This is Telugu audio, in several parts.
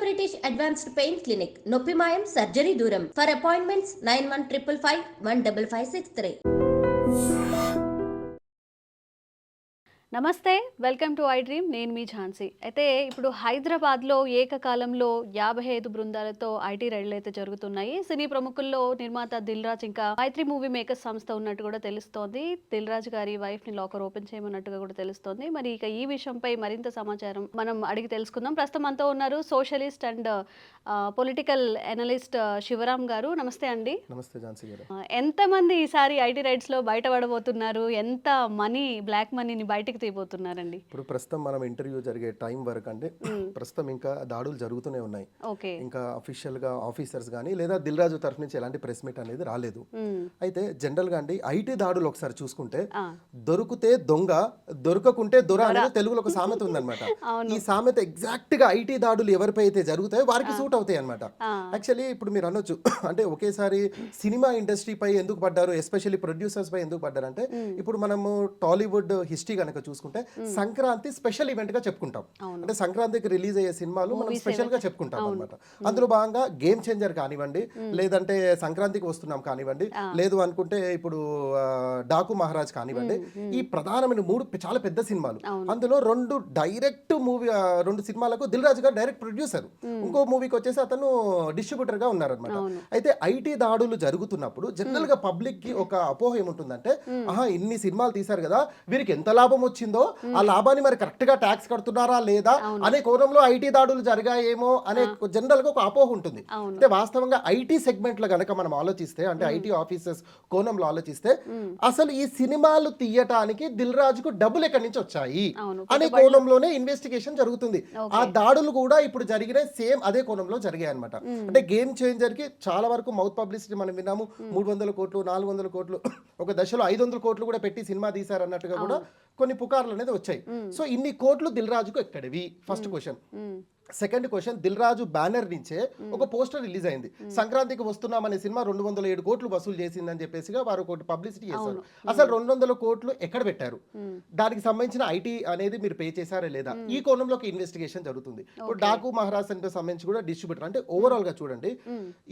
బ్రిటిష్ అడ్వాన్స్డ్ పెయిన్ క్లినిక్, నొప్పి మాయం, సర్జరీ దూరం. For appointments 9155515563. నమస్తే, వెల్కమ్ టు ఐ డ్రీమ్. నేను మీ ఝాన్సీ. అయితే ఇప్పుడు హైదరాబాద్లో ఏకకాలంలో 55 బృందాలతో ఐటీ రైళ్లు అయితే జరుగుతున్నాయి. సినీ ప్రముఖుల్లో నిర్మాత దిల్ రాజు ఇంకా మైత్రి మూవీ మేకర్స్ సంస్థ ఉన్నట్టు కూడా తెలుస్తోంది. దిల్ రాజు గారి వైఫ్ ని లాకర్ ఓపెన్ చేయమన్నట్టుగా కూడా తెలుస్తోంది. మరి ఇక ఈ విషయంపై మరింత సమాచారం మనం అడిగి తెలుసుకుందాం. ప్రస్తుతం అంతా ఉన్నారు socialist and political analyst Shivram గారు. నమస్తే అండి. నమస్తే ఝాన్సీ గారు. ఎంతమంది ఈసారి ఐటీ రైడ్స్ లో బయటపడబోతున్నారు? ఎంత మనీ, బ్లాక్ మనీని బయటకు తీయబోతున్నారండి? ఇప్పుడు ప్రస్తుతం మనం ఇంటర్వ్యూ జరిగే టైం వరకు అంటే ప్రస్తుతం ఇంకా దాడులు జరుగుతూనే ఉన్నాయి. ఇంకా అఫీషియల్ గా ఆఫీసర్స్ కానీ లేదా దిల్ రాజు తరఫు నుంచి ఎలాంటి ప్రెస్ మీట్ అనేది రాలేదు. అయితే జనరల్ గా అండి ఐటీ దాడులు ఒకసారి చూసుకుంటే దొరికితే దొంగ, దొరకకుంటే దొర అనేది తెలుగులో ఒక సామెత ఉందన్నమాట. ఈ సామెత ఎగ్జాక్ట్ గా ఐటీ దాడులు ఎవరిపై అయితే జరుగుతాయో వారికి సూట్ అవుతాయి అనమాట. యాక్చువల్లీ ఇప్పుడు మీరు అనొచ్చు అంటే ఒకేసారి సినిమా ఇండస్ట్రీ పై ఎందుకు పడ్డారు, ఎస్పెషల్లీ ప్రొడ్యూసర్స్ పై ఎందుకు పడ్డారు అంటే ఇప్పుడు మనము టాలీవుడ్ హిస్టరీ కనుక చూసుకుంటే సంక్రాంతి స్పెషల్ ఈవెంట్ గా చెప్పుకుంటాం. అంటే సంక్రాంతికి రిలీజ్ అయ్యే సినిమాలు మనం స్పెషల్ గా చెప్పుకుంటాం అనమాట. అందులో భాగంగా గేమ్ చేంజర్ కానివ్వండి, లేదంటే సంక్రాంతికి వస్తున్నాం కానివ్వండి, లేదు అనుకుంటే ఇప్పుడు డాకు మహారాజ్ కానివ్వండి, ఈ ప్రధానమైన 3 చాలా పెద్ద సినిమాలు. అందులో 2 డైరెక్ట్ మూవీ, 2 సినిమాలకు దిల్ రాజు గారు డైరెక్ట్ ప్రొడ్యూసర్, ఇంకో మూవీకి వచ్చేసి అతను డిస్ట్రిబ్యూటర్ గా ఉన్నారనమాట. అయితే ఐటీ దాడులు జరుగుతున్నప్పుడు జనరల్ గా పబ్లిక్ కి ఒక అపోహ ఏముంటుందంటే, ఆహా ఇన్ని సినిమాలు తీశారు కదా, వీరికి ఎంత లాభం వచ్చిందో ఆ లాభాన్ని మరి కరెక్ట్ గా ట్యాక్స్ కడుతున్నారా లేదా అనే కోణంలో ఐటీ దాడులు జరిగాయేమో అనే జనరల్ గా ఒక అపోహ ఉంటుంది. అంటే వాస్తవంగా ఐటీ సెగ్మెంట్ లో గనక మనం ఆలోచిస్తే, అంటే ఐటీ ఆఫీసర్స్ కోణంలో ఆలోచిస్తే అసలు ఈ సినిమాలు తీయటానికి దిల్ రాజుకు డబ్బులు ఎక్కడి నుంచి వచ్చాయి అనే కోణంలోనే ఇన్వెస్టిగేషన్ జరుగుతుంది. ఆ దాడులు కూడా ఇప్పుడు జరిగిన సేమ్ అదే కోణంలో జరిగాయి అనమాట. అంటే గేమ్ చేంజర్ కి చాలా వరకు మౌత్ పబ్లిసిటీ మనం విన్నాము. 300 కోట్లు 400 కోట్లు ఒక దశలో 500 కోట్లు కూడా పెట్టి సినిమా తీశారు అన్నట్టుగా కూడా కొన్ని పుకార్లు అనేది వచ్చాయి. సో ఇన్ని కోట్లు దిల్ రాజుకు ఎక్కడివి? First question. Second question, Dil Raju banner నుంచే ఒక పోస్టర్ రిలీజ్ అయింది. సంక్రాంతికి వస్తున్నామనే సినిమా 207 కోట్లు వసూలు చేసిందని చెప్పేసి వారు ఒకటి పబ్లిసిటీ చేశారు. అసలు 200 కోట్లు ఎక్కడ పెట్టారు, దానికి సంబంధించిన ఐటీ అనేది మీరు పే చేశారా లేదా, ఈ కోణంలోకి ఇన్వెస్టిగేషన్ జరుగుతుంది. ఇప్పుడు డాకు మహారాజ్ సెంటర్ సంబంధించి కూడా డిస్ట్రిబ్యూటర్. అంటే ఓవరాల్ గా చూడండి,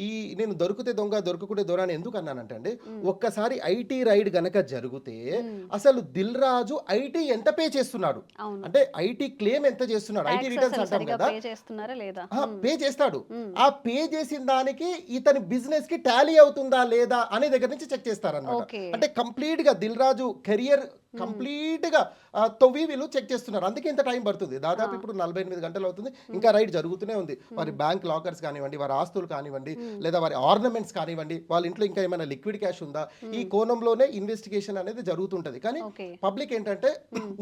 ఈ నేను దొరికితే దొంగ దొరకకుంటే దొర అని ఎందుకు అన్నానంటే అండి, ఒక్కసారి ఐటీ రైడ్ గనక జరిగితే అసలు దిల్ రాజు ఐటీ ఎంత పే చేస్తున్నాడు, అంటే ఐటీ క్లెయిమ్ ఎంత చేస్తున్నాడు, ఐటీ రిటర్న్స్ అంటాం కదా, పే చేస్తాడు. ఆ పే చేసిన దానికి ఇతని బిజినెస్ కి టాలీ అవుతుందా లేదా అనే దగ్గర నుంచి చెక్ చేస్తారన్నమాట. అంటే కంప్లీట్ గా దిల్ రాజు కెరియర్ కంప్లీట్ గా తొవ్వి వీళ్ళు చెక్ చేస్తున్నారు. అందుకే ఇంత టైం పడుతుంది. దాదాపు ఇప్పుడు 48 గంటలు అవుతుంది. ఇంకా రైడ్ జరుగుతూనే ఉంది. వారి బ్యాంక్ లాకర్స్ కానివ్వండి, వారి ఆస్తులు కానివ్వండి, లేదా వారి ఆర్నమెంట్స్ కానివ్వండి, వాళ్ళ ఇంట్లో ఇంకా ఏమైనా లిక్విడ్ క్యాష్ ఉందా, ఈ కోణంలోనే ఇన్వెస్టిగేషన్ అనేది జరుగుతుంటది. కానీ పబ్లిక్ ఏంటంటే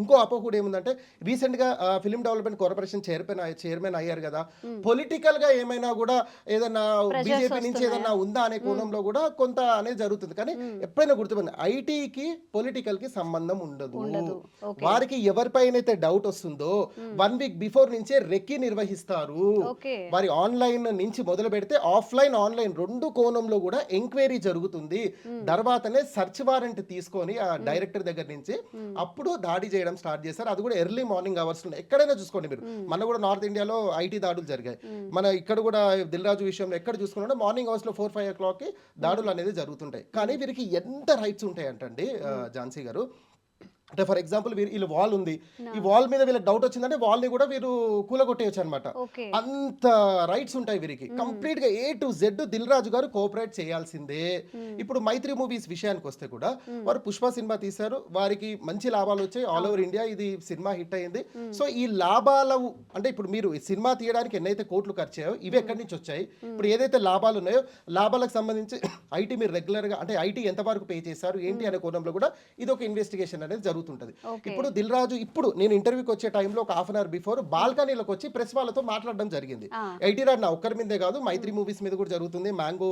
ఇంకో అపోహ కూడా ఏముందంటే, రీసెంట్ గా ఫిల్మ్ డెవలప్మెంట్ కార్పొరేషన్ చైర్మన్ అయ్యారు కదా, పొలిటికల్ గా ఏమైనా కూడా ఏదన్నా బీజేపీ నుంచి ఏదన్నా ఉందా అనే కోణంలో కూడా కొంత అనేది జరుగుతుంది. కానీ ఎప్పుడైనా గుర్తుపెట్టుకోండి, ఐటీకి పొలిటికల్ కి సంబంధం ఉండదు. వారికి ఎవరిపైనైతే డౌట్ వస్తుందో 1 వీక్ బిఫోర్ నుంచే రెక్కి నిర్వహిస్తారు. వారి ఆన్లైన్ నుంచి మొదలు పెడితే ఆఫ్లైన్ ఆన్లైన్ 2 కోణంలో కూడా ఎంక్వైరీ జరుగుతుంది. తర్వాతనే సర్చ్ వారెంట్ తీసుకొని ఆ డైరెక్టర్ దగ్గర నుంచి అప్పుడు దాడి చేయడం స్టార్ట్ చేశారు. అది కూడా ఎర్లీ మార్నింగ్ అవర్స్ లో. ఎక్కడైనా చూసుకోండి మీరు, మన కూడా నార్త్ ఇండియాలో ఐటీ దాడులు జరిగాయి. మన ఇక్కడ కూడా దిల్ రాజు విషయంలో ఎక్కడ చూసుకున్నా మార్నింగ్ అవర్స్ లో 4-5 o'clock కి దాడులు అనేది జరుగుతుంటాయి. కానీ వీరికి ఎంత రైట్స్ ఉంటాయి అంటండి ఝాన్సీ గారు, అంటే ఫర్ ఎగ్జాంపుల్ వీళ్ళు వాల్ ఉంది, ఈ వాల్ మీద వీళ్ళకి డౌట్ వచ్చిందంటే వాల్ ని కూడా వీరు కూలగొట్టేయచ్చు అనమాట. అంత రైట్స్ ఉంటాయి వీరికి. కంప్లీట్ గా A to Z Dil Raju గారు కోఆపరేట్ చేయాల్సిందే. ఇప్పుడు మైత్రి మూవీస్ విషయానికి వస్తే కూడా వారు పుష్ప సినిమా తీశారు, వారికి మంచి లాభాలు వచ్చాయి. ఆల్ ఓవర్ ఇండియా ఇది సినిమా హిట్ అయింది. సో ఈ లాభాలు అంటే ఇప్పుడు మీరు సినిమా తీయడానికి ఎన్నైతే కోట్లు ఖర్చు అయ్యాయో ఇవి ఎక్కడి నుంచి వచ్చాయి, ఇప్పుడు ఏదైతే లాభాలు ఉన్నాయో లాభాలకు సంబంధించి ఐటీ మీరు రెగ్యులర్ గా అంటే ఐటీ ఎంత వరకు పే చేశారు ఏంటి అనే కోణంలో కూడా ఇది ఒక ఇన్వెస్టిగేషన్ అనేది జరుగుతుంది. ఇప్పుడు దిల్ రాజు ఇప్పుడు నేను ఇంటర్వ్యూకి వచ్చే టైంలో ఒక 1/2 hour బిఫోర్ బాల్కనీలోకి వచ్చి ప్రెస్ వాళ్ళతో మాట్లాడడం జరిగింది. ఐటీ రాడ్ నా ఒక్కరి మీదే కాదు, మైత్రి మూవీస్ మీద కూడా జరుగుతుంది, మ్యాంగో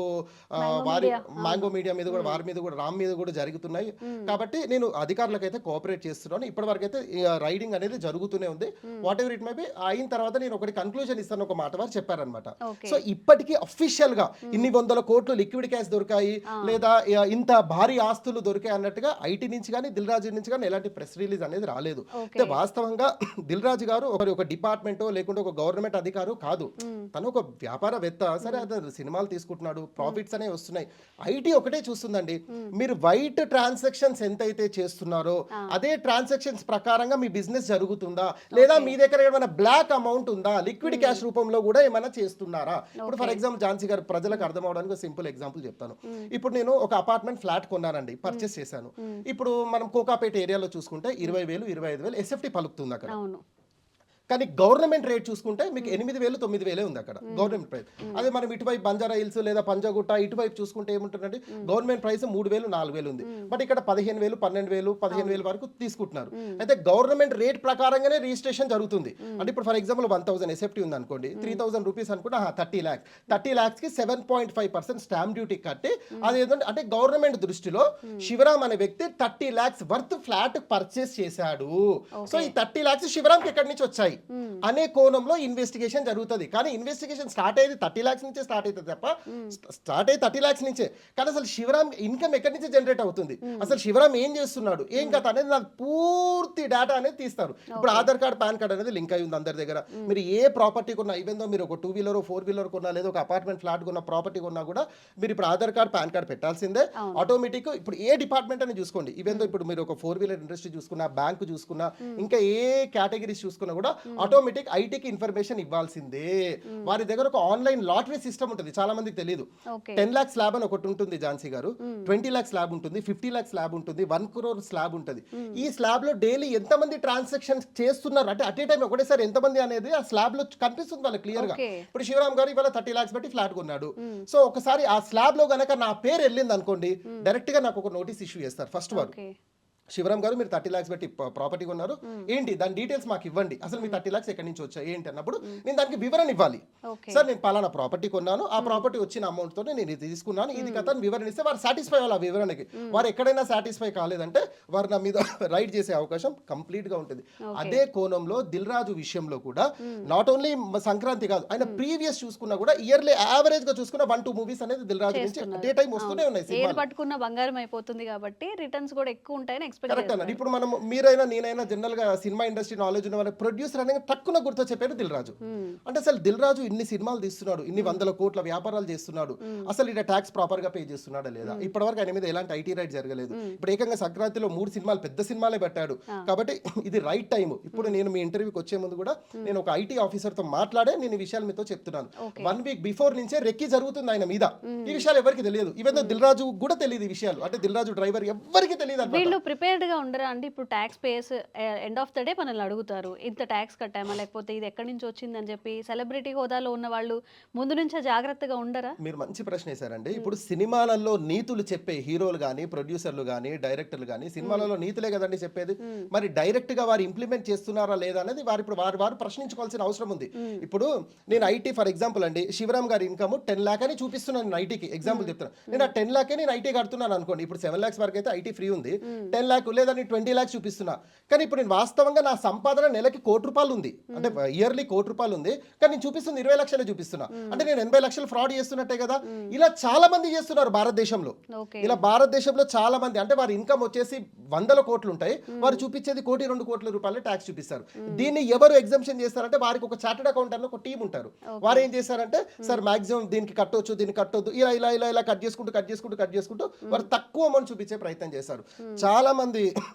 మీడియా మీద కూడా, వారి మీద కూడా, రామ్ మీద కూడా జరుగుతున్నాయి. కాబట్టి నేను అధికారులకు అయితే కోఆపరేట్ చేస్తున్నాను. ఇప్పటి వరకు అయితే రైడింగ్ అనేది జరుగుతూనే ఉంది. What ever it may be, అయిన తర్వాత నేను ఒకటి కన్క్లూజన్ ఇస్తాను ఒక మాట వారు చెప్పారనమాట. సో ఇప్పటికీ అఫీషియల్ గా ఇన్ని 100 కోట్లు లిక్విడ్ క్యాష్ దొరికాయి లేదా ఇంత భారీ ఆస్తులు దొరికాయి అన్నట్టుగా ఐటీ నుంచి కానీ దిల్ రాజు నుంచి కానీ ఇలాంటి ప్రెస్ రిలీజ్ అనేది రాలేదు. అయితే వాస్తవంగా దిల్ రాజు గారు ఒక డిపార్ట్మెంట్ లేకుంటే ఒక గవర్నమెంట్ అధికారు కాదు, తను ఒక వ్యాపారవేత్త. సరే అతను సినిమాలు తీసుకుంటున్నాడు, ప్రాఫిట్స్ అనేవి వస్తున్నాయి. ఐటీ ఒకటే చూస్తుందండి, మీరు వైట్ ట్రాన్సాక్షన్స్ ఎంతైతే చేస్తున్నారో అదే ట్రాన్సాక్షన్స్ ప్రకారంగా మీ బిజినెస్ జరుగుతుందా, లేదా మీ దగ్గర ఏమైనా బ్లాక్ అమౌంట్ ఉందా, లిక్విడ్ క్యాష్ రూపంలో కూడా ఏమైనా చేస్తున్నారా. ఇప్పుడు ఫర్ ఎగ్జాంపుల్ ఝాన్సీ గారు ప్రజలకు అర్థం అవడానికి సింపుల్ ఎగ్జాంపుల్ చెప్తాను. ఇప్పుడు నేను ఒక అపార్ట్మెంట్ ఫ్లాట్ కొన్నానండి, పర్చేస్ చేశాను. ఇప్పుడు మనం కోకాపేట ఏరియాలో చూసుకుంటే 20,000 25,000 ఎస్ఎఫ్టీ పలుకుతుంది అక్కడ. కానీ గవర్నమెంట్ రేట్ చూసుకుంటే మీకు 8,000 9,000 ఉంది అక్కడ గవర్నమెంట్ ప్రైస్. అదే మనం ఇటువైపు బంజారా హిల్స్ లేదా పంజాగుట్ట ఇటువైపు చూసుకుంటే ఏముంటుందండి, గవర్నమెంట్ ప్రైస్ 3,000 4,000 ఉంది. బట్ ఇక్కడ 15,000 12,000 15,000 వరకు తీసుకుంటున్నారు. అయితే గవర్నమెంట్ రేట్ ప్రకారంగానే రిజిస్ట్రేషన్ జరుగుతుంది. అంటే ఇప్పుడు ఫర్ ఎగ్జాంపుల్ 1,000 ఎస్ఎఫ్టీ ఉంది అనుకోండి, 3,000 రూపీస్ అనుకుంటే 30 lakhs కి 7.5% స్టాంప్ డ్యూటీ కట్టి అది ఏంటంటే అంటే గవర్నమెంట్ దృష్టిలో శివరామ్ అనే వ్యక్తి 30 lakhs వర్త్ ఫ్లాట్ పర్చేస్ చేశాడు. సో ఈ 30 lakhs శివరామ్కి ఎక్కడి నుంచి వచ్చాయి అనే కోణంలో ఇన్వెస్టిగేషన్ జరుగుతుంది. కానీ ఇన్వెస్టిగేషన్ స్టార్ట్ అయ్యేది 30 lakhs నుంచే స్టార్ట్ అవుతుంది తప్ప, స్టార్ట్ అయ్యి 30 lakhs నుంచే. కానీ అసలు శివరామ్ ఇన్కమ్ ఎక్కడి నుంచి జనరేట్ అవుతుంది, అసలు శివరామ్ ఏం చేస్తున్నాడు, ఏం కథ అనేది నాకు పూర్తి డేటా అనేది తీస్తారు. ఇప్పుడు ఆధార్ కార్డ్ పాన్ కార్డ్ అనేది లింక్ అయి ఉంది అందరి దగ్గర. మీరు ఏ ప్రాపర్టీ కొన్నా, ఈవెన్ దో మీరు ఒక 2-wheeler 4-wheeler కొన్నా లేదా ఒక అపార్ట్మెంట్ ఫ్లాట్ కొన్న ప్రాపర్టీ కొన్నా కూడా మీరు ఇప్పుడు ఆధార్ కార్డ్ పాన్ కార్డ్ పెట్టాల్సిందే ఆటోమేటిక్. ఇప్పుడు ఏ డిపార్ట్మెంట్ అని చూసుకోండి, ఈవెన్ దో ఇప్పుడు మీరు ఒక 4-wheeler ఇండస్ట్రీ చూసుకున్నా, బ్యాంకు చూసుకున్నా, ఇంకా ఏ కేటగిరీస్ చూసుకున్నా కూడా ఆటోమేటిక్ ఐటీకి ఇన్ఫర్మేషన్ ఇవ్వాల్సిందే. వారి దగ్గర ఒక ఆన్లైన్ లాటరీ సిస్టమ్ ఉంటుంది, చాలా మందికి తెలియదు. 10 lakhs స్లాబ్ అని ఒకటి ఉంటుంది ఝాన్సీ గారు, 20 lakhs స్లాబ్ ఉంటుంది, 50 lakhs స్లాబ్ ఉంటుంది, 1 crore స్లాబ్ ఉంటుంది. ఈ స్లాబ్ లో డైలీ ఎంతమంది ట్రాన్సాక్షన్స్ చేస్తున్నారు అంటే అట్ ఏ టైం ఒకటేసారి ఎంతమంది అనేది ఆ స్లాబ్ లో కనిపిస్తుంది వాళ్ళకి క్లియర్ గా. ఇప్పుడు శివరామ్ గారు ఇవాళ 30 lakhs పెట్టి ఫ్లాట్ కొన్నాడు. సో ఒకసారి ఆ స్లాబ్ లో గనక నా పేరు వెళ్ళింది అనుకోండి, డైరెక్ట్ గా నాకు ఒక నోటీస్ ఇష్యూ చేస్తారు. ఫస్ట్ వారు శివరామ్ గారు మీరు 30 lakhs పెట్టి ప్రాపర్టీ కొన్నారు, ఏంటి దాని డీటెయిల్స్ మాకు ఇవ్వండి, అసలు మీ 30 lakhs ఎక్కడి నుంచి వచ్చాయి ఏంటి అన్నప్పుడు నేను దానికి వివరణ ఇవ్వాలి. సార్ నేను పలానా ప్రాపర్టీ కొన్నాను, ఆ ప్రాపర్టీ వచ్చిన అమౌంట్ తో నేను ఇది తీసుకున్నాను, ఇది కథ వివరణ ఇస్తే వారు సాటిస్ఫై అవ్వాలి. ఆ వివరణకి వారు ఎక్కడైనా సాటిస్ఫై కాలేదంటే వారు నా మీద రైట్ చేసే అవకాశం కంప్లీట్ గా ఉంటుంది. అదే కోణంలో దిల్ రాజు విషయంలో కూడా నాట్ ఓన్లీ సంక్రాంతి కాదు, ఆయన ప్రీవియస్ చూసుకున్నా కూడా ఇయర్లీ యావరేజ్ గా చూసుకున్న 1-2 మూవీస్ అనేది దిల్ రాజు నుంచి డే టైం వస్తూనే ఉన్నాయి. ఏది పట్టుకున్న బంగారం అయిపోతుంది కాబట్టి రిటర్న్స్ కూడా ఎక్కువ ఉంటాయని కరెక్ట్ అన్నారు. ఇప్పుడు మనం మీరైనా నేనైనా జనరల్ గా సినిమా ఇండస్ట్రీ నాలెడ్జ్ ఉన్న వాళ్ళ ప్రొడ్యూసర్ అనేది తక్కువ గుర్తు చెప్పారు దిల్ రాజు. అంటే అసలు దిల్ రాజు ఇన్ని సినిమాలు తీస్తున్నాడు, ఇన్ని 100 కోట్ల వ్యాపారాలు చేస్తున్నాడు, అసలు ఇక్కడ ట్యాక్స్ ప్రాపర్ గా పే చేస్తున్నాడా లేదా, ఇప్పటివరకు ఆయన మీద ఎలాంటి ఐటీ రైట్ జరగలేదు. ఇప్పుడు ఏకంగా సంక్రాంతిలో 3 సినిమాలు పెద్ద సినిమాలే పెట్టాడు. కాబట్టి ఇది రైట్ టైం. ఇప్పుడు నేను మీ ఇంటర్వ్యూకి వచ్చే ముందు కూడా నేను ఒక ఐటీ ఆఫీసర్ తో మాట్లాడే నేను ఈ విషయాలు మీతో చెప్తున్నాను. 1 week బిఫోర్ నుంచే రెక్కి జరుగుతుంది ఆయన మీద. ఈ విషయాలు ఎవరికి తెలియదు, ఈవెన్ దిల్ రాజు కూడా తెలియదు ఈ విషయాలు. అంటే దిల్ రాజు డ్రైవర్ ఎవరికి తెలియదు. వీళ్ళు ప్రిపేర్డ్ గా ఉండరా అండి? ఇప్పుడు taxpayers end of the day మనల్ని అడుగుతారు, ఇంత ట్యాక్స్ కట్టామా లేకపోతే ఇది ఎక్కడి నుంచి వచ్చిందని చెప్పి. సెలబ్రిటీ హోదాలో ఉన్న వాళ్ళు ముందు నుంచే జాగ్రత్తగా ఉండరా? మీరు మంచి ప్రశ్న వేశారండి. ఇప్పుడు సినిమాలలో నీతులు చెప్పే హీరోలు కానీ ప్రొడ్యూసర్లు కానీ డైరెక్టర్లు కానీ సినిమాలలో నీతులే కదండి చెప్పేది. మరి డైరెక్ట్ గా వారు ఇంప్లిమెంట్ చేస్తున్నారా లేదా అనేది వారు ఇప్పుడు వారు ప్రశ్నించుకోవాల్సిన అవసరం ఉంది. ఇప్పుడు నేను ఐటీ ఫర్ ఎగ్జాంపుల్ అండి, శివరామ్ గారి ఇన్కమ్ 10 lakh అని చూపిస్తున్నాను నేను ఐటీకి ఎగ్జాంపుల్ చెప్తాను. నేను ఆ 10 lakh నేను ఐటీ కడుతున్నాను అనుకోండి. ఇప్పుడు 7 lakhs వరకు అయితే ఐటీ ఫ్రీ ఉంది, 10 lakh లేదా 20 lakhs చూపిస్తున్నా. కానీ ఇప్పుడు నేను వాస్తవంగా నా సంపాదన నెలకి ₹1,00,00,000 ఉంది, అంటే ఇయర్లీ ₹1,00,00,000 ఉంది, కానీ నేను చూపిస్తుంది 20 లక్షలే చూపిస్తున్నా. అంటే నేను 80 లక్షలు ఫ్రాడ్ చేస్తున్నట్టే కదా. ఇలా చాలా మంది చేస్తున్నారు భారతదేశంలో. ఇలా భారతదేశంలో చాలా మంది, అంటే వారి ఇన్కమ్ వచ్చేసి 100 కోట్లు ఉంటాయి, వారు చూపించేది ₹1-2 కోట్ల రూపాయలు ట్యాక్స్ చూపిస్తారు. దీన్ని ఎవరు ఎగ్జామ్షన్ చేస్తారంటే వారికి ఒక చార్టెడ్ అకౌంటెంట్ ఒక టీం ఉంటారు. వారు ఏం చేస్తారంటే సార్ మాక్సిమం దీనికి కట్టొచ్చు, దీనికి కట్టొద్దు, ఇలా ఇలా ఇలా ఇలా కట్ చేసుకుంటూ వారు తక్కువ అమౌంట్ చూపించే ప్రయత్నం చేస్తారు. చాలా మంది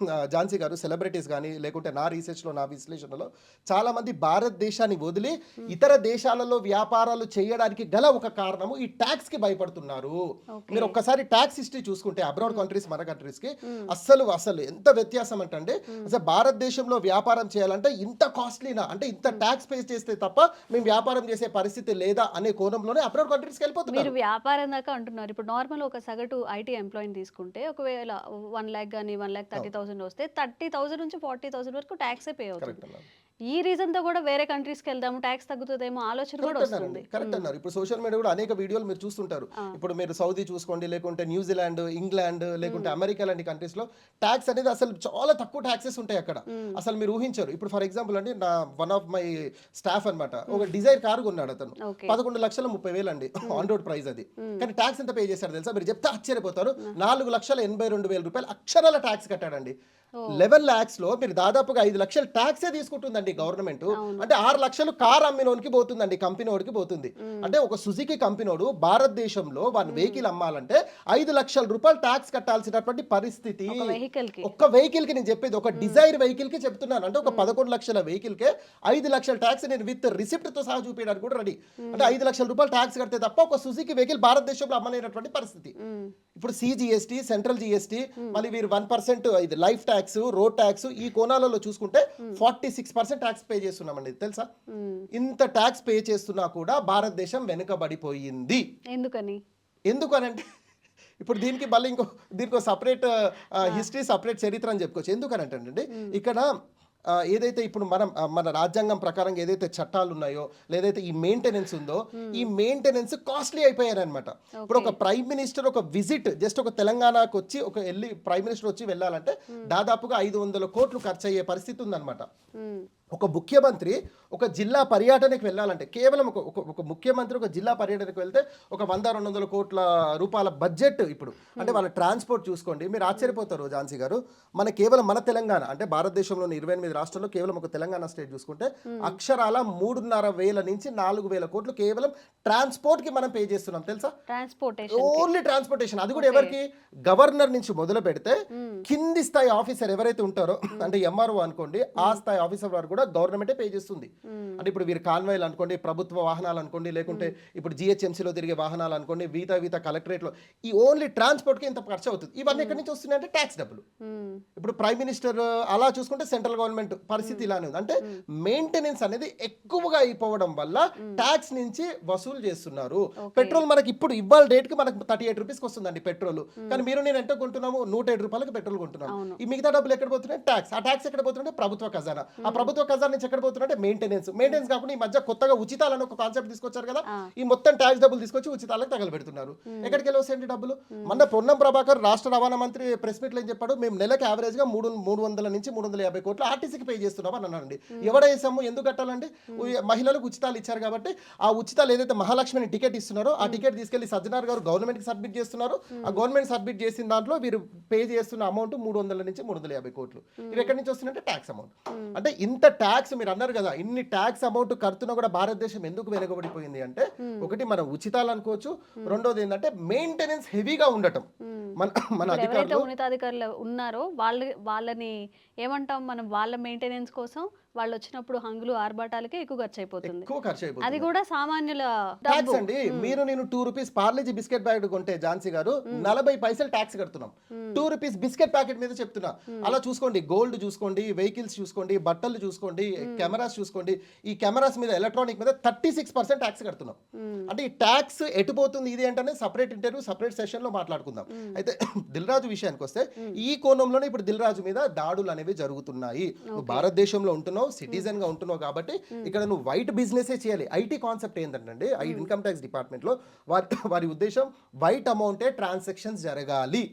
ఝాన్సీ గారు సెలబ్రిటీస్ కానీ లేకుంటే నా రీసెర్చ్లో నా విశ్లేషణలో చాలా మంది భారతదేశాన్ని వదిలి ఇతర దేశాలలో వ్యాపారాలు చేయడానికి గల ఒక కారణము ఈ ట్యాక్స్ కి భయపడుతున్నారు. మీరు ఒక్కసారి ట్యాక్స్ హిస్టరీ చూసుకుంటే అబ్రాడ్ కంట్రీస్ మన కంట్రీస్ కి అసలు ఎంత వ్యత్యాసం అంటే అసలు భారతదేశంలో వ్యాపారం చేయాలంటే ఇంత కాస్ట్లీనా, అంటే ఇంత ట్యాక్స్ పే చేస్తే తప్ప మేము వ్యాపారం చేసే పరిస్థితి లేదా అనే కోణంలోనే అబ్రాడ్ కంట్రీస్ కి వెళ్ళిపోతున్నారు. మీరు వ్యాపారం దాకా అంటున్నారు. ఇప్పుడు నార్మల్ ఒక సగటు ఐటీ ఎంప్లాయీని తీసుకుంటే ఒకవేళ 1 lakh కానీ 1,30,000 వస్తే 30,000 నుంచి 40,000 వరకు ట్యాక్సే పే అవుతుంది. ఈ రీజన్ తో కూడా వేరే కంట్రీస్కి వెళ్దాము, ట్యాక్స్ తగ్గుతుందేమో ఆలోచన కూడా వస్తుంది. కరెక్ట్ అన్నారు. ఇప్పుడు సోషల్ మీడియా కూడా అనేక వీడియోలు మీరు చూస్తుంటారు. ఇప్పుడు మీరు సౌదీ చూసుకోండి, లేకుంటే న్యూజిలాండ్, ఇంగ్లాండ్, లేకుంటే అమెరికా లాంటి కంట్రీస్ లో ట్యాక్స్ అనేది అసలు చాలా తక్కువ ట్యాక్సెస్ ఉంటాయి అక్కడ. అసలు మీరు ఊహించారు. ఇప్పుడు ఫర్ ఎగ్జాంపుల్ అండి, నా వన్ ఆఫ్ మై స్టాఫ్ అన్నమాట, ఒక డిజైర్ కారు కొన్నాడు అతను, 11,30,30,000 అండి ఆన్ రోడ్ ప్రైస్ అది. కానీ ట్యాక్స్ ఎంత పే చేశారు తెలుసా? మీరు చెప్తే ఆశ్చర్యపోతారు. 4,82,000 రూపాయలు అక్షరాల ట్యాక్స్ కట్టాడండి. 11 lakhs లో మీరు దాదాపుగా 5 లక్షలు ట్యాక్సే తీసుకుంటుందండి గవర్నమెంట్. అంటే 6 లక్షలు కార్ అమ్మినోడికి పోతుందండి, కంపెనీ వాడికి పోతుంది. అంటే ఒక సుజుకి కంపెనీడు భారతదేశంలో వారి వెహికల్ అమ్మాలంటే 5 లక్షల రూపాయలు ట్యాక్స్ కట్టాల్సినటువంటి పరిస్థితి. ఒక్క వెహికల్ కి నేను చెప్పేది, ఒక డిజైర్ వెహికల్ కి చెప్తున్నాను. అంటే ఒక 11 లక్షల వెహికల్ కే 5 లక్షల ట్యాక్స్ నేను విత్ రిసిప్ట్ తో సహా చూపించడానికి కూడా రెడీ. అంటే 5 లక్షల రూపాయలు ట్యాక్స్ కడితే తప్ప ఒక సుజుకి వెహికల్ భారతదేశంలో అమ్మలేనటువంటి పరిస్థితి. ఇప్పుడు సిజిఎస్టీ, సెంట్రల్ జిఎస్టీ, మళ్ళీ వీరు 1% ఇది లైఫ్ ట్యాక్స్, రోడ్ ట్యాక్స్, ఈ కోణాలలో చూసుకుంటే 46% ట్యాక్స్ పే చేస్తున్నామండి. తెలుసా? ఇంత ట్యాక్స్ పే చేస్తున్నా కూడా భారతదేశం వెనుకబడిపోయింది. ఎందుకనంటే ఇప్పుడు దీనికి మళ్ళీ దీనికి సపరేట్ హిస్టరీ, సపరేట్ చరిత్ర అని చెప్పుకోవచ్చు. ఎందుకనంటే అండి, ఇక్కడ ఏదైతే ఇప్పుడు మన రాజ్యాంగం ప్రకారం ఏదైతే చట్టాలు ఉన్నాయో, లేదైతే ఈ మెయింటెనెన్స్ ఉందో, ఈ మెయింటెనెన్స్ కాస్ట్లీ అయిపోయారనమాట. ఇప్పుడు ఒక ప్రైమ్ మినిస్టర్ ఒక విజిట్ జస్ట్ ఒక తెలంగాణకు వచ్చి ప్రైమ్ మినిస్టర్ వచ్చి వెళ్ళాలంటే దాదాపుగా 500 కోట్లు ఖర్చు అయ్యే పరిస్థితి ఉందన్నమాట. ఒక ముఖ్యమంత్రి ఒక జిల్లా పర్యటనకు వెళ్ళాలంటే కేవలం ఒక ముఖ్యమంత్రి ఒక జిల్లా పర్యటనకు వెళ్తే ఒక 100-200 కోట్ల రూపాయల బడ్జెట్. ఇప్పుడు అంటే వాళ్ళ ట్రాన్స్పోర్ట్ చూసుకోండి, మీరు ఆశ్చర్యపోతారు ఝాన్సీ గారు. కేవలం మన తెలంగాణ అంటే భారతదేశంలోని 28 రాష్ట్రాల్లో కేవలం ఒక తెలంగాణ స్టేట్ చూసుకుంటే అక్షరాల 3,500 నుంచి 4,000 కోట్లు కేవలం ట్రాన్స్పోర్ట్ కి మనం పే చేస్తున్నాం. తెలుసా? Only transportation. అది కూడా ఎవరికి? గవర్నర్ నుంచి మొదలు పెడితే కింది స్థాయి ఆఫీసర్ ఎవరైతే ఉంటారో, అంటే ఎంఆర్ఓ అనుకోండి, ఆ స్థాయి ఆఫీసర్ వారు కూడా గవర్నమెంటే పే చేస్తుంది. అంటే ఇప్పుడు వీరు కాన్వాయ్లు అనుకోండి, ప్రభుత్వ వాహనాలు అనుకోండి, లేకుంటే ఇప్పుడు జిహెచ్ఎంసీలో తిరిగే వాహనాలు అనుకోండి, వీత కలెక్టరేట్లో, ఈ ఓన్లీ ట్రాన్స్పోర్ట్ కి ఇంత ఖర్చు అవుతుంది. ఇవన్నీ ఎక్కడి నుంచి వస్తున్నాయంటే ట్యాక్స్ డబ్బులు. ఇప్పుడు ప్రైమ్ మినిస్టర్ అలా చూసుకుంటే సెంట్రల్ గవర్నమెంట్ పరిస్థితి ఇలానే ఉంది. అంటే మెయింటెనెన్స్ అనేది ఎక్కువగా అయిపోవడం వల్ల ట్యాక్స్ నుంచి వసూలు చేస్తున్నారు. పెట్రోల్ మనకి ఇప్పుడు ఇవాళ డేట్ కి మనకు 38 రూపీస్కి వస్తుందండి పెట్రోల్. కానీ మీరు నేను ఎంత కొంటున్నాము? 107 రూపాయలకి పెట్రోల్ కొంటున్నాము. ఈ మిగతా డబ్బులు ఎక్కడ పోతున్నాయి? ట్యాక్స్. ఆ ట్యాక్స్ ఎక్కడ పోతుంటే ప్రభుత్వ ఖజానా. ఆ ప్రభుత్వ ఖజానా నుంచి ఎక్కడ పోతుంటే మెయింటెనెన్స్ కాకుండా ఈ మధ్య కొత్తగా ఉచితాలను ఒక కాన్సెప్ట్ తీసుకొచ్చారు కదా, ఈ మొత్తం ట్యాక్స్ డబ్బులు తీసుకొచ్చి ఉచితాలకు తగలబెడుతున్నారు. ఎక్కడికి వెళ్ళి వస్తాయండి డబ్బులు? మొన్న పొన్నం ప్రభాకర్ రాష్ట్ర రవాణా మంత్రి ప్రెస్ మీట్లో ఏం చెప్పాడు? మేము నెలకు యావరేజ్ గా 300 నుంచి 350 కోట్లు ఆర్టీసీకి పే చేస్తున్నాం అని అన్నారండి. ఎవడేసాము? ఎందుకు కట్టాలండి? మహిళలకు ఉచితాలు ఇచ్చారు కాబట్టి ఆ ఉచితాలు ఏదైతే మహాలక్ష్మిని టికెట్ ఇస్తున్నారో ఆ టికెట్ తీసుకెళ్లి సజ్జనార్ గారు గవర్నమెంట్ కి సబ్మిట్ చేస్తున్నారు. ఆ గవర్నమెంట్ సబ్మిట్ చేసిన దాంట్లో వీరు పే చేస్తున్న అమౌంట్ 300 నుంచి 350 కోట్లు. ఇవి ఎక్కడి నుంచి వస్తుందంటే ట్యాక్స్ అమౌంట్. అంటే ఇంత ట్యాక్స్ మీరు అన్నారు కదా, ఇన్ని ట్యాక్స్ అమౌంట్ కడుతున్నా కూడా భారతదేశం ఎందుకు వెనుకబడిపోయింది అంటే, ఒకటి మనం ఉచితాలు అనుకోవచ్చు, రెండోది ఏంటంటే మెయింటెనెన్స్ హెవీగా ఉండటం. మన ఎవరైతే ఉన్నతాధికారులు ఉన్నారో వాళ్ళని ఏమంటాం మనం, వాళ్ళ మెయింటెనెన్స్ కోసం వాళ్ళు వచ్చినప్పుడు హంగులు ఆర్భాటాలకే ఎక్కువ ఖర్చు అయిపోతుంది. అది కూడా సామాన్యుల ట్యాక్స్ అండి. మీరు నేను 2 రూపీస్ పార్లేజీ బిస్కెట్ ప్యాకెట్ కొంటే ఝాన్సీ గారు 40 పైసలు ట్యాక్స్ కడుతున్నాం. 2 రూపీస్ బిస్కెట్ ప్యాకెట్ మీద చెప్తున్నా. అలా చూసుకోండి, గోల్డ్ చూసుకోండి, వెహికల్స్ చూసుకోండి, బట్టలు చూసుకోండి, కెమెరాస్ చూసుకోండి. ఈ కెమెరాస్ మీద, ఎలక్ట్రానిక్ మీద 36% ట్యాక్స్ కడుతున్నాం. అంటే ఈ ట్యాక్స్ ఎటుపోతుంది ఇది అంటే సపరేట్ ఇంటర్వ్యూ, సపరేట్ సెషన్ లో మాట్లాడుకుందాం. అయితే దిల్ రాజు విషయానికి వస్తే ఈ కోణంలోనే ఇప్పుడు దిల్ రాజు మీద దాడులు అనేవి జరుగుతున్నాయి. నువ్వు భారతదేశంలో ఉంటున్నావు, సిటిజన్ గా ఉంటున్నావు కాబట్టి ఇక్కడ నువ్వు వైట్ బిజినెస్ చేయాలి. ఐటీ కాన్సెప్ట్ ఏంటంటే ఇన్కమ్ ట్యాక్స్ డిపార్ట్మెంట్ లో వారి ఉద్దేశం వైట్ అమౌంటే ట్రాన్సాక్షన్స్ జరగాలి,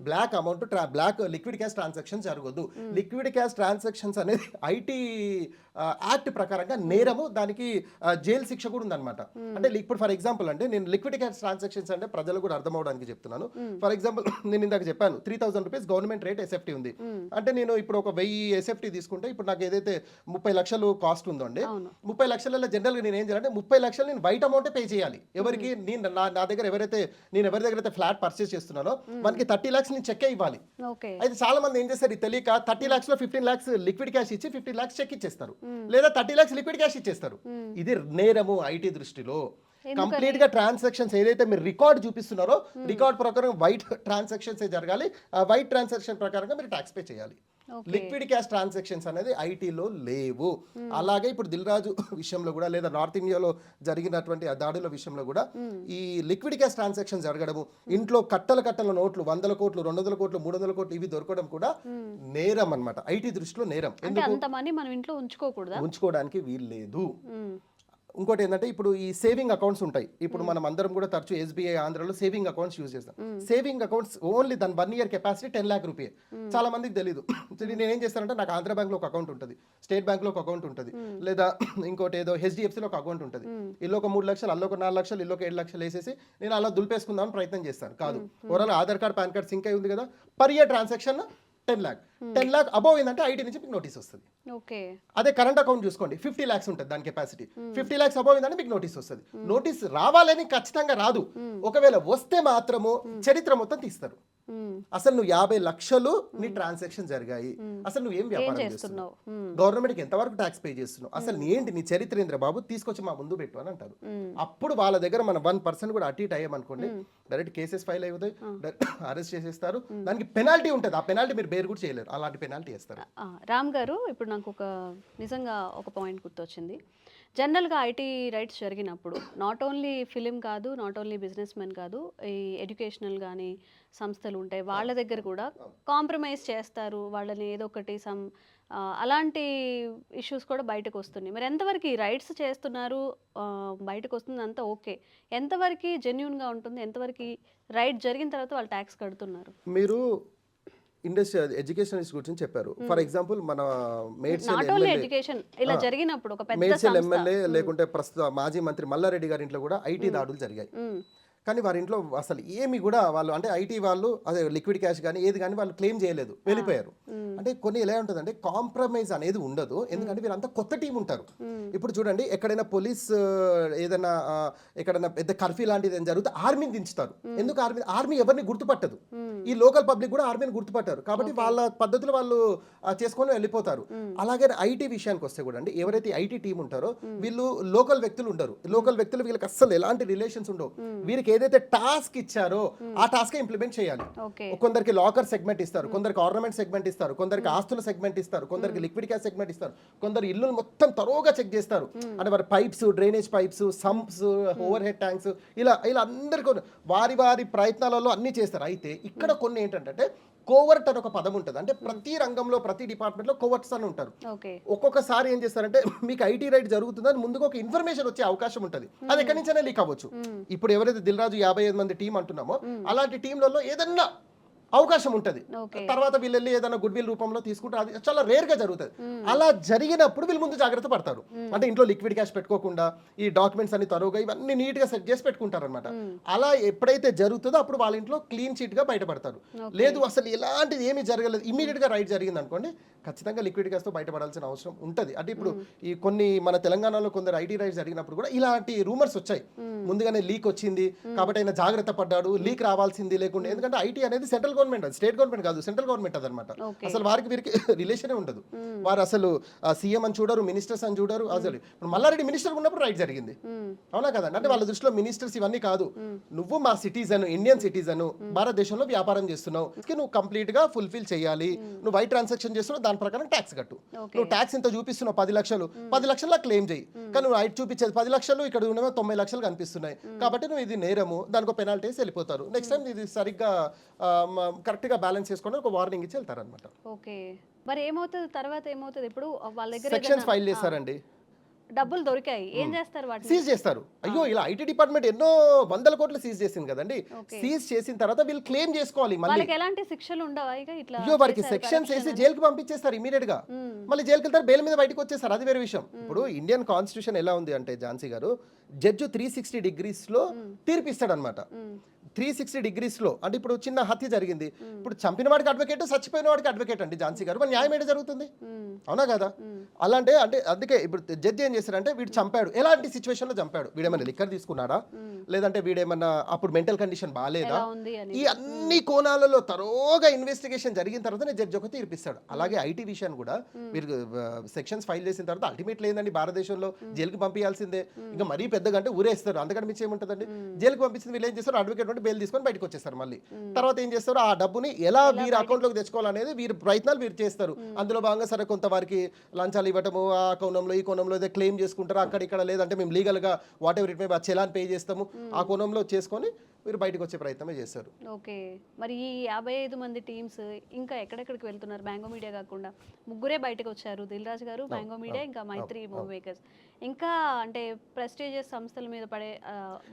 black amount black liquid cash transactions జరగదు. లిక్విడ్ క్యాష్ ట్రాన్సాక్షన్స్ అనేది ఐటీ యాక్ట్ ప్రకారంగా నేరము, దానికి జైలు శిక్ష కూడా ఉందన్నమాట. అంటే ఇప్పుడు ఫర్ ఎగ్జాంపుల్ అంటే నేను లిక్విడ్ క్యాష్ ట్రాన్సాక్షన్స్ అంటే ప్రజలు కూడా అర్థం అవడానికి చెప్తున్నాను. ఫర్ ఎగ్జాంపుల్ నేను ఇందాక చెప్పాను 3,000 రూపీస్ గవర్నమెంట్ రేట్ ఎస్ఎఫ్టీ ఉంది అంటే, నేను ఇప్పుడు ఒక 1000 ఎస్ఎఫ్టీ తీసుకుంటే ఇప్పుడు నాకు ఏదైతే 30 లక్షలు కాస్ట్ ఉందో అండి, 30 లక్షలలో జనరల్ గా నేను ఏం చేయాలంటే 30 లక్షలు నేను వైట్ అమౌంటే పే చేయాలి. ఎవరికి? నా దగ్గర ఎవరి దగ్గర అయితే ఫ్లాట్ పర్చేస్ చేస్తున్నానో మనకి 30 lakhs నేను చెక్కే ఇవ్వాలి. అయితే చాలా మంది ఏం చేస్తారు తెలియక 30 lakhs లో 15 lakhs లిక్విడ్ క్యాష్ ఇచ్చి 15 lakhs చెక్ ఇచ్చేస్తారు, లేదా 30 lakhs లిక్విడ్ క్యాష్ ఇచ్చేస్తారు. ఇది నేరము ఐటీ దృష్టిలో. కంప్లీట్ గా ట్రాన్సాక్షన్స్ ఏదైతే మీరు రికార్డ్ చూపిస్తున్నారో రికార్డ్ ప్రకారం వైట్ ట్రాన్సాక్షన్స్ జరగాలి. వైట్ ట్రాన్సాక్షన్ ప్రకారంగా మీరు ట్యాక్స్ పే చేయాలి. లిక్విడ్ క్యాష్ ట్రాన్సాక్షన్స్ అనేది ఐటీలో లేవు. అలాగే ఇప్పుడు దిల్ రాజు విషయంలో కూడా లేదా నార్త్ ఇండియాలో జరిగినటువంటి ఆ దాడుల విషయంలో కూడా ఈ లిక్విడ్ క్యాష్ ట్రాన్సాక్షన్ జరగడము, ఇంట్లో కట్టల నోట్లు 100 కోట్లు 200 కోట్లు 300 కోట్లు ఇవి దొరకడం కూడా నేరం అన్నమాట. ఐటీ దృష్టిలో నేరం. అంత మనీ మనం ఇంట్లో ఉంచుకోవడానికి వీలు లేదు. ఇంకోటి ఏంటంటే ఇప్పుడు ఈ సేవింగ్ అకౌంట్స్ ఉంటాయి. ఇప్పుడు మనం అందరం కూడా తరచూ ఎస్బీఐ ఆంధ్రలో సేవింగ్ అకౌంట్స్ యూజ్ చేస్తాం. సేవింగ్ అకౌంట్స్ ఓన్లీ దాని 1 year కెపాసిటీ 10 lakh రూపీ. చాలా మందికి తెలియదు. నేను ఏం చేస్తానంటే నాకు ఆంధ్ర బ్యాంక్ లో ఒక అకౌంట్ ఉంటుంది, స్టేట్ బ్యాంక్ లో ఒక అకౌంట్ ఉంటుంది, లేదా ఇంకోటి ఏదో హెచ్డిఎఫ్సి లో ఒక అకౌంట్ ఉంటుంది. ఇల్లు ఒక 3 లక్షలు, అల్లు ఒక 4 లక్షలు, ఇల్లు ఒక 7 లక్షలు వేసేసి నేను అలా దులిపేసుకుందామని ప్రయత్నం చేస్తాను. కాదు, overall Aadhaar card pan card sync అయి ఉంది కదా, per year transaction 10 lakh above ఏంటంటే ఐటీ నుంచి మీకు నోటీస్ వస్తుంది. అదే కరెంట్ అకౌంట్ చూసుకోండి 50 lakhs ఉంటుంది దాని కెపాసిటీ. 50 lakhs అబౌవ్ ఏంటంటే మీకు నోటీస్ వస్తుంది. నోటీస్ రావాలని ఖచ్చితంగా రాదు, ఒకవేళ వస్తే మాత్రము చరిత్ర మొత్తం తీస్తారు. అసలు నువ్వు 50 లక్షలు నీ ట్రాన్సాక్షన్ జరిగాయి, అసలు నువ్వు ఏం వ్యాపారం చేస్తున్నావు, గవర్నమెంట్కి ఎంతవరకు ట్యాక్స్ పే చేస్తున్నావు, అసలు ఏంటి నీ చరిత్ర బాబు తీసుకొచ్చి మా ముందు పెట్టు అని అంటారు. అప్పుడు వాళ్ళ దగ్గర మనం 1% కూడా అటు ఇటు అయ్యామనుకోండి, డైరెక్ట్ కేసెస్ ఫైల్ అవుతాయి, అరెస్ట్ చేసేస్తారు. దానికి పెనాల్టీ ఉంటుంది. ఆ పెనాల్టీ మీరు బేర్ కూడా చేయలేరు, అలాంటి పెనాల్టీ వేస్తారు. రామ్ గారు, ఇప్పుడు నాకు నిజంగా ఒక పాయింట్ గుర్తొచ్చింది. జనరల్గా ఐటీ రైట్స్ జరిగినప్పుడు నాట్ ఓన్లీ ఫిలిం కాదు, నాట్ ఓన్లీ బిజినెస్ మెన్ కాదు, ఈ ఎడ్యుకేషనల్ కానీ సంస్థలు ఉంటాయి, వాళ్ళ దగ్గర కూడా కాంప్రమైజ్ చేస్తారు. వాళ్ళని ఏదో ఒకటి అలాంటి ఇష్యూస్ కూడా బయటకు వస్తున్నాయి. మరి ఎంతవరకు ఈ రైట్స్ చేస్తున్నారు, బయటకు వస్తుంది అంతా ఓకే, ఎంతవరకు జెన్యూన్గా ఉంటుంది, ఎంతవరకు రైట్ జరిగిన తర్వాత వాళ్ళు ట్యాక్స్ కడుతున్నారు? మీరు ఇండస్ట్రీ ఎడ్యుకేషన్ గురించి చెప్పారు. ఫర్ ఎగ్జాంపుల్ మన మేడ్చల్ ఎమ్మెల్యే లేకుంటే ప్రస్తుత మాజీ మంత్రి మల్లారెడ్డి గారి ఇంట్లో కూడా ఐటీ దాడులు జరిగాయి. కానీ వారి ఇంట్లో అసలు ఏమి కూడా వాళ్ళు అంటే ఐటీ వాళ్ళు అదే లిక్విడ్ క్యాష్ కానీ ఏది కానీ వాళ్ళు క్లెయిమ్ చేయలేదు, వెళ్ళిపోయారు. అంటే కొన్ని ఎలా ఉంటుందంటే కాంప్రమైజ్ అనేది ఉండదు, ఎందుకంటే వీళ్ళంతా కొత్త టీం ఉంటారు. ఇప్పుడు చూడండి, ఎక్కడైనా పోలీస్ ఏదైనా ఎక్కడైనా పెద్ద కర్ఫ్యూ లాంటిది ఏదైనా జరిగితే ఆర్మీని దించుతారు. ఎందుకు ఆర్మీ ఎవరిని గుర్తుపట్టదు, ఈ లోకల్ పబ్లిక్ కూడా ఆర్మీని గుర్తుపట్టారు. కాబట్టి వాళ్ళ పద్ధతులు వాళ్ళు చేసుకొని వెళ్ళిపోతారు. అలాగే ఐటీ విషయానికి వస్తే కూడా అండి, ఎవరైతే ఐటీ టీం ఉంటారో వీళ్ళు లోకల్ వ్యక్తులు ఉండరు. లోకల్ వ్యక్తులు వీళ్ళకి అస్సలు ఎలాంటి రిలేషన్స్ ఉండవు. వీరికి ఏదైతే టాస్క్ ఇచ్చారో ఆ టాస్క్ ఇంప్లిమెంట్ చేయాలి. కొందరికి లాకర్ సెగ్మెంట్ ఇస్తారు, కొందరికి ఆర్నమెంట్ సెగ్మెంట్ ఇస్తారు, కొందరికి ఆస్తుల సెగ్మెంట్ ఇస్తారు, కొందరికి లిక్విడ్ క్యాష్ సెగ్మెంట్ ఇస్తారు, కొందరు ఇల్లు మొత్తం తరోగా చెక్ చేస్తారు. అంటే వారి pipes, drainage pipes, sumps, over head tanks, ఇలా అందరికీ వారి వారి ప్రయత్నాలలో అన్ని చేస్తారు. అయితే ఇక్కడ కొన్ని ఏంటంటే కోవర్ట్ అని ఒక పదం ఉంటుంది. అంటే ప్రతి రంగంలో ప్రతి డిపార్ట్మెంట్ లో కోవర్ట్స్ అని ఉంటారు. ఒక్కొక్కసారి ఏం చేస్తారంటే మీకు ఐటీ రైట్ జరుగుతుందని ముందుగా ఒక ఇన్ఫర్మేషన్ వచ్చే అవకాశం ఉంటుంది. అది ఎక్కడి నుంచైనా లీక్ అవ్వచ్చు. ఇప్పుడు ఎవరైతే దిల్ రాజు 55 మంది టీం అంటున్నామో అలాంటి టీంలలో ఏదన్నా అవకాశం ఉంటుంది. తర్వాత వీళ్ళు వెళ్ళి ఏదైనా గుడ్ విల్ రూపంలో తీసుకుంటారు. అది చాలా రేర్ గా జరుగుతుంది. అలా జరిగినప్పుడు వీళ్ళు ముందు జాగ్రత్త పడతారు. అంటే ఇంట్లో లిక్విడ్ క్యాష్ పెట్టుకోకుండా ఈ డాక్యుమెంట్స్ అన్ని తరువుగా ఇవన్నీ నీట్ గా సెట్ చేసి పెట్టుకుంటారు అనమాట. అలా ఎప్పుడైతే జరుగుతుందో అప్పుడు వాళ్ళ ఇంట్లో క్లీన్ చీట్ గా బయటపడతారు. లేదు అసలు ఎలాంటిది ఏమీ జరగలేదు, ఇమీడియట్ గా రైట్ జరిగింది అనుకోండి, ఖచ్చితంగా లిక్విడ్ క్యాష్ తో బయటపడాల్సిన అవసరం ఉంటుంది. అంటే ఇప్పుడు ఈ కొన్ని మన తెలంగాణలో కొందరు ఐటీ రైట్స్ జరిగినప్పుడు కూడా ఇలాంటి రూమర్స్ వచ్చాయి. ముందుగానే లీక్ వచ్చింది కాబట్టి ఆయన జాగ్రత్త పడ్డాడు, లీక్ రావాల్సింది లేకుండా. ఎందుకంటే ఐటీ అనేది సెంట్రల్ గవర్నమెంట్, స్టేట్ గవర్నమెంట్ కాదు, సెంట్రల్ గవర్నమెంట్ అదనమాట. అసలు వారికి వీరికి రిలేషనే ఉండదు. వారు అసలు సీఎం అని చూడరు, మినిస్టర్స్ అని చూడరు. అసలు ఇప్పుడు మల్లారెడ్డి మినిస్టర్ ఉన్నప్పుడు రైట్ జరిగింది, అవునా కదా? అంటే వాళ్ళ దృష్టిలో మినిస్టర్స్ ఇవన్నీ కాదు. నువ్వు మా సిటిజన్, ఇండియన్ సిటిజన్, భారతదేశంలో వ్యాపారం చేస్తున్నావు, నువ్వు కంప్లీట్ గా ఫుల్ఫిల్ చేయాలి. నువ్వు వైట్ ట్రాన్సాక్షన్ చేస్తున్నావు, దాని ప్రకారం ట్యాక్స్ కట్టు. నువ్వు ట్యాక్స్ ఇంత చూపిస్తున్నావు 10 లక్షలు, 10 లక్షల క్లెయిమ్ చేయి. కానీ నువ్వు వైట్ చూపించేది 10 లక్షలు, ఇక్కడ ఉన్నవో 90 లక్షలు కనిపిస్తున్నాయి. కాబట్టి నువ్వు ఇది నేరము, దానికి పెనాల్టీ వేసి వెళ్ళిపోతారు. నెక్స్ట్ టైం ఇది సరిగ్గా కరెక్ట్ గా బ్యాలెన్స్ చేసుకొని ఒక వార్నింగ్ ఇచ్చి వెళ్తారు అనమాట. ఓకే, మరి ఏమవుతుంది తర్వాత? ఏమవుతుంది ఇప్పుడు వాళ్ళ దగ్గర సెక్షన్స్ ఫైల్ చేస్తారండి, డబ్బులు దొరికాయి, ఏం చేస్తారు? వాటిని సీజ్ చేస్తారు. అయ్యో ఇలా ఐటీ డిపార్ట్మెంట్ ఎన్నో 100 కోట్లు సీజ్ చేసింది కదండి. సీజ్ చేసిన తర్వాత వీళ్ళు క్లెయిమ్ చేసుకోవాలి. మళ్ళీ ఎలాంటి శిక్షలు ఉండవా? అయ్యో వారికి సెక్షన్స్ వేసి జైలుకి పంపించేస్తారు ఇమీడియట్ గా. మళ్ళీ జైలుకి వెళ్తారు, బెయిల్ మీద బయటకు వచ్చేస్తారు. అది వేరే విషయం. ఇప్పుడు ఇండియన్ కాన్స్టిట్యూషన్ ఎలా ఉంది అంటే ఝాన్సీ గారు, జడ్జి 360 degrees లో తీర్పిస్తాడు అనమాట. 360 degrees లో అంటే ఇప్పుడు చిన్న హత్య జరిగింది, ఇప్పుడు చంపిన వాడికి అడ్వకేట్, చచ్చిపోయిన వాడికి అడ్వకేట్ అండి ఝాన్సీ గారు. మరి న్యాయం ఏంటి జరుగుతుంది, అవునా కదా? అలాంటి అంటే అందుకే ఇప్పుడు జడ్జి ఏం చేస్తారంటే, వీడు చంపాడు, ఎలాంటి సిచ్యువేషన్ లో చంపాడు, వీడేమైనా లిక్కర్ తీసుకున్నాడా, లేదంటే వీడేమన్నా అప్పుడు మెంటల్ కండిషన్ బాగాలేదా, ఎలా ఉంది అని. ఈ అన్ని కోణాలలో తరోగా ఇన్వెస్టిగేషన్ జరిగిన తర్వాతనే జడ్జి ఒక తీర్పిస్తాడు. అలాగే ఐటీ విషయాన్ని కూడా మీరు సెక్షన్స్ ఫైల్ చేసిన తర్వాత అల్టిమేట్లీ ఏందండి, భారతదేశంలో జైలుకి పంపించాల్సిందే. ఇంకా మరీ పెద్దగా అంటే ఊరేస్తారు, అంతకంటే మించి ఏముంటుందండి. జైలుకి పంపించింది వీళ్ళు ఏం చేస్తారు, అడ్వకేట్ నుండి బెయిల్ తీసుకొని బయటకు వచ్చేస్తారు. మళ్ళీ తర్వాత ఏం చేస్తారు, ఆ డబ్బుని ఎలా వీరి అకౌంట్లోకి తెచ్చుకోవాలనేది వీరి ప్రయత్నాలు వీరు చేస్తారు. అందులో భాగంగా సరే కొంత వారికి లంచాలు ఇవ్వటము, ఆ కోణంలో ఈ కోణంలో ఏదో క్లెయిమ్ చేసుకుంటారు అక్కడ ఇక్కడ, లేదంటే మేము లీగల్గా వాట్ ఎవర్ ఇట్ మే ఆ చలాన్ పే చేస్తాము, ఆ కోణంలో చేసుకొని మీరు బయటకు వచ్చే ప్రయత్నమే చేస్తారు. ఓకే, మరి ఈ 55 మంది టీమ్స్ ఇంకా ఎక్కడెక్కడికి వెళ్తున్నారు? మ్యాంగో మీడియా కాకుండా ముగ్గురే బయటకు వచ్చారు, దిల్ రాజు గారు, మ్యాంగో మీడియా, ఇంకా మైత్రి మూవీ మేకర్స్. ఇంకా అంటే ప్రెస్టీజియస్ సంస్థల మీద పడే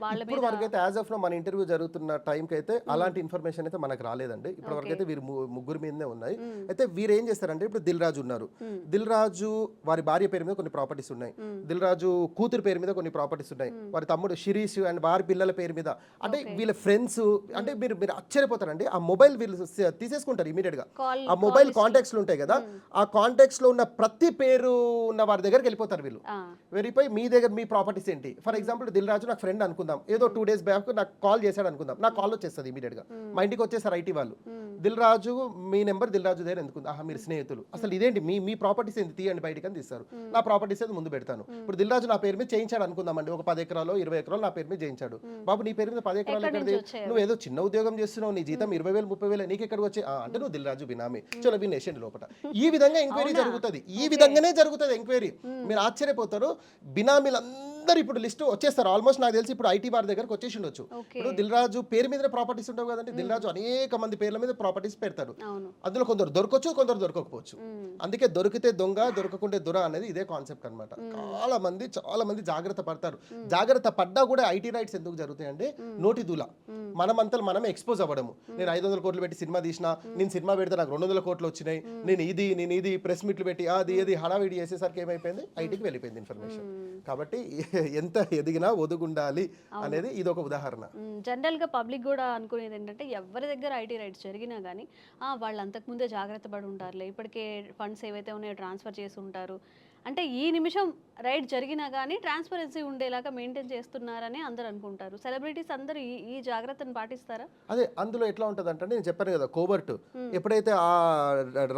వాళ్ళ ఇప్పుడు వరకు అయితే యాజ్ ఆఫ్ నో మన ఇంటర్వ్యూ జరుగుతున్న టైంకి అయితే అలాంటి ఇన్ఫర్మేషన్ అయితే మనకు రాలేదండి. ఇప్పటి వరకు అయితే వీరు ముగ్గురు మీదనే ఉన్నాయి. అయితే వీరు ఏం చేస్తారంటే, ఇప్పుడు దిల్ రాజు ఉన్నారు, దిల్ రాజు వారి భార్య పేరు మీద కొన్ని ప్రాపర్టీస్ ఉన్నాయి, దిల్ రాజు కూతురు పేరు మీద కొన్ని ప్రాపర్టీస్ ఉన్నాయి, వారి తమ్ముడు శిరీష్ అండ్ వారి పిల్లల పేరు మీద, అంటే వీళ్ళ ఫ్రెండ్స్, అంటే మీరు ఆశ్చర్యపోతారండి. ఆ మొబైల్ వీళ్ళు తీసేసుకుంటారు ఇమీడియట్ గా. ఆ మొబైల్ కాంటాక్ట్స్ ఉంటాయి కదా, ఆ కాంటాక్ట్స్ లో ఉన్న ప్రతి పేరు ఉన్న వారి దగ్గరికి వెళ్ళిపోతారు వీళ్ళు. వెరిఫై మీ దగ్గర మీ ప్రాపర్టీస్ ఏంటి. ఫర్ ఎగ్జాంపుల్ దిల్ రాజు నాకు ఫ్రెండ్ అనుకుందాం, ఏదో 2 days బ్యాక్ నాకు కాల్ చేశాడు అనుకుందాం, నాకు కాల్ వచ్చేస్తుంది ఇమీడియట్ గా, మా ఇంటికి వచ్చేసారు ఐటీ వాళ్ళు. దిల్ రాజు మీ నెంబర్ దిల్ రాజు దగ్గర ఎందుకు, మీరు స్నేహితులు, అసలు ఇదేంటి మీ ప్రాపర్టీస్ ఏంటి తీయండి బయటికి అని తీస్తారు. నా ప్రాపర్టీస్ అయితే ముందు పెడతాను. ఇప్పుడు దిల్ రాజు నా పేరు మీద చేయించాడు అనుకుందామండి, ఒక 10 ఎకరాలు 20 ఎకరాలు నా పేరు మీద చేయించాడు. బాబు నీ పేరు మీద 10 ఎకరాలు ఎక్కడ, నువ్వు ఏదో చిన్న ఉద్యోగం చేస్తున్నావు, నీ జీతం 20,000 30,000 నీకు ఎక్కడ వచ్చి, అంటే నువ్వు దిల్ రాజు బినామీ, చలో బి నేషన్ లోపల. ఈ విధంగా ఎంక్వైరీ జరుగుతుంది, ఈ విధంగానే జరుగుతుంది ఎంక్వైరీ. మీరు ఆశ్చర్యపోతారు, బినామీలందరూ ఇప్పుడు లిస్ట్ వచ్చేస్తారు ఆల్మోస్ట్. నాకు తెలిసి ఇప్పుడు ఐటీ వారి దగ్గరకు వచ్చేసి ఉండొచ్చు. ఇప్పుడు దిల్ రాజు పేరు మీద ప్రాపర్టీస్ ఉంటావు కదండి, దిల్ రాజు అనేక మంది పేర్ల మీద ప్రాపర్టీస్ పెడతారు. అందులో కొందరు దొరకవచ్చు, కొందరు దొరకకపోవచ్చు. అందుకే దొరికితే దొంగ, దొరకకుంటే దొర అనేది ఇదే కాన్సెప్ట్ అనమాట. చాలా మంది జాగ్రత్త పడతారు. జాగ్రత్త పడ్డా కూడా ఐటీ రైట్స్ ఎందుకు జరుగుతాయి అంటే, నోటి దూల మనమంతా మనమే ఎక్స్పోజ్ అవ్వడము. నేను 500 కోట్లు పెట్టి సినిమా తీసినా, నేను సినిమా పెడితే నాకు 200 కోట్లు వచ్చినాయి, నేను ఇది ప్రెస్ మీట్లు పెట్టి అది హడావిడి చేసేసరికి ఏమైపోయింది, ఐటీకి వెళ్ళిపోయింది ఇన్ఫర్మేషన్. కాబట్టి ఎంత ఎదిగినా ఒదుగుండాలి అనేది ఇది ఒక ఉదాహరణ. జనరల్ గా పబ్లిక్ కూడా అనుకునేది ఏంటంటే, ఎవరి దగ్గర ఐటీ రైట్స్ జరిగినా కానీ వాళ్ళు అంతకుముందే జాగ్రత్త పడి ఉంటారులే, ఇప్పటికే ఫండ్స్ ఏవైతే ఉన్నాయో ట్రాన్స్ఫర్ చేసి ఉంటారు, అంటే ఈ నిమిషం రైట్ జరిగినా కానీ ట్రాన్స్పరెన్సీ ఉండేలాగా మెయింటైన్ చేస్తున్నారని అందరు అనుకుంటారు. సెలబ్రిటీస్ అందరూ ఈ జాగ్రత్తను పాటిస్తారా? అదే అందులో ఎట్లా ఉంటుంది అంటే, నేను చెప్పాను కదా, కోవర్ట్ ఎప్పుడైతే ఆ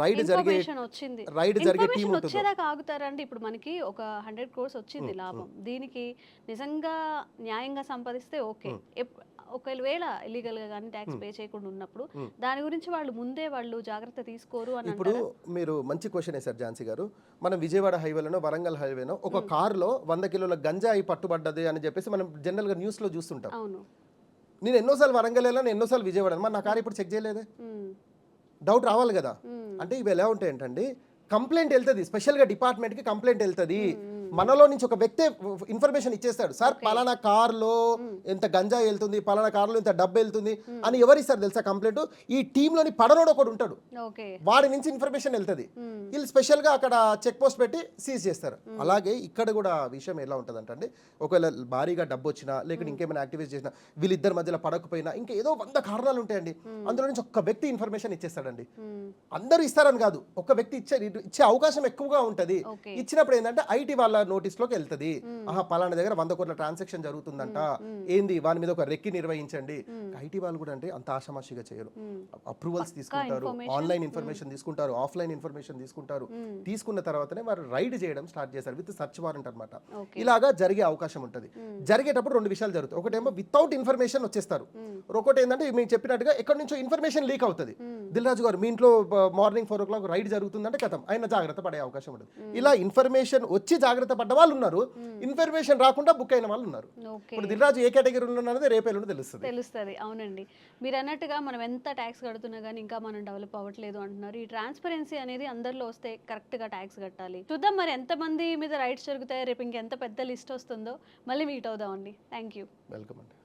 రైడ్ జరిగే టీం వచ్చేదాకా ఆగుతారండి. ఇప్పుడు మనకి ఒక 100 crores వచ్చింది లాభం, దీనికి నిజంగా న్యాయంగా సంపాదిస్తే ఓకే, ఒకవేళ ఇల్లీగల్ గా కానీ ట్యాక్స్ పే చేయకుండా ఉన్నప్పుడు దాని గురించి వాళ్ళు జాగ్రత్త తీసుకోరు అని. ఇప్పుడు మీరు మంచి క్వశ్చన్ వేశారు ఝాన్సీ గారు. మనం విజయవాడ హైవేలోనో వరంగల్ హైవేనో ఒక కార్లో 100 కిలోల గంజాయి పట్టుబడ్డది అని చెప్పేసి మనం జనరల్ గా న్యూస్ లో చూస్తుంటాం. నేను ఎన్నోసార్లు వరంగల్ వెళ్ళాను, ఎన్నోసార్లు విజయవాడ, మరి నా కార్ ఇప్పుడు చెక్ చేయలేదే, డౌట్ రావాలి కదా. అంటే ఇవి ఎలా ఉంటాయి ఏంటండి, కంప్లైంట్ వెళ్తుంది, స్పెషల్గా డిపార్ట్మెంట్కి కంప్లైంట్ వెళ్తుంది. మనలో నుంచి ఒక వ్యక్తి ఇన్ఫర్మేషన్ ఇచ్చేస్తాడు, సార్ పలానా కార్లో ఎంత గంజా వెళ్తుంది, పలానా కార్లో ఇంత డబ్బు వెళ్తుంది అని. ఎవరు ఇస్తారు తెలుసా కంప్లైంట్? ఈ టీంలోని పడనోడు ఒకడు ఉంటాడు, వాడి నుంచి ఇన్ఫర్మేషన్ వెళ్తుంది. వీళ్ళు స్పెషల్గా అక్కడ చెక్ పోస్ట్ పెట్టి సీజ్ చేస్తారు. అలాగే ఇక్కడ కూడా విషయం ఎలా ఉంటుంది అంటే, ఒకవేళ భారీగా డబ్బు వచ్చినా లేకపోతే ఇంకేమైనా యాక్టివిటీస్ చేసినా, వీళ్ళిద్దరి మధ్యలో పడకపోయినా, ఇంకా ఏదో 100 కారణాలు ఉంటాయండి. అందులో నుంచి ఒక్క వ్యక్తి ఇన్ఫర్మేషన్ ఇచ్చేస్తాడండి. అందరూ ఇస్తారని కాదు, ఒక వ్యక్తి ఇచ్చే అవకాశం ఎక్కువగా ఉంటుంది. ఇచ్చినప్పుడు ఏంటంటే ఐటీ వాళ్ళ నోటీస్ లోకి వెళ్తుంది, పలానా దగ్గర 100 కోట్ల ట్రాన్సాక్షన్ జరుగుతుందంట, ఏంది వాని మీద ఒక రెక్కి నిర్వహించండి. ఐటీ వాళ్ళు కూడా అంటే అంత ఆషామాషిగా చేయరు, అప్రూవల్స్ తీసుకుంటారు, ఆన్లైన్ ఇన్ఫర్మేషన్ తీసుకుంటారు, ఆఫ్లైన్ ఇన్ఫర్మేషన్ తీసుకుంటారు. తీసుకున్న తర్వాతనే వారు రైడ్ చేయడం స్టార్ట్ చేస్తారు విత్ సర్చ్ వారెంట్ అనమాట. ఇలాగా జరిగే అవకాశం ఉంటుంది. జరిగేటప్పుడు 2 విషయాలు జరుగుతాయి. ఒకటేమో వితౌట్ ఇన్ఫర్మేషన్ వచ్చేస్తారు, ఒకటి ఏంటంటే మీకు చెప్పినట్టుగా ఎక్కడి నుంచో ఇన్ఫర్మేషన్ లీక్ అవుతుంది. దిల్ రాజు గారు మీ ఇంట్లో మార్నింగ్ 4 o'clock రైడ్ జరుగుతుందంటే కథం, ఆయన జాగ్రత్త పడే అవకాశం ఉంటుంది. ఇలా ఇన్ఫర్మేషన్ వచ్చి జాగ్రత్త పడ్డ వాళ్ళు ఉన్నారు, ఇన్ఫర్మేషన్ రాకుండా బుక్ అయిన వాళ్ళు ఉన్నారు. ఇప్పుడు దిల్ రాజు ఏ కేటగిరీలో ఉన్నది రేపేళ్ళు తెలుస్తుంది. అవునండి, మీరు అన్నట్టుగా మనం ఎంత ట్యాక్స్ కడుతున్నా కానీ ఇంకా మనం డెవలప్ అవ్వట్లేదు అంటున్నారు. ఈ ట్రాన్స్పరెన్సీ అనేది అందరిలో వస్తే కరెక్ట్ గా ట్యాక్స్ కట్టాలి. చూద్దాం మరి ఎంత మంది మీద రైట్స్ జరుగుతాయో, రేపు ఇంకెంత పెద్ద లిస్ట్ వస్తుందో. మళ్ళీ మీట్ అవుదామండి. Thank you. వెల్కమ్ అండి.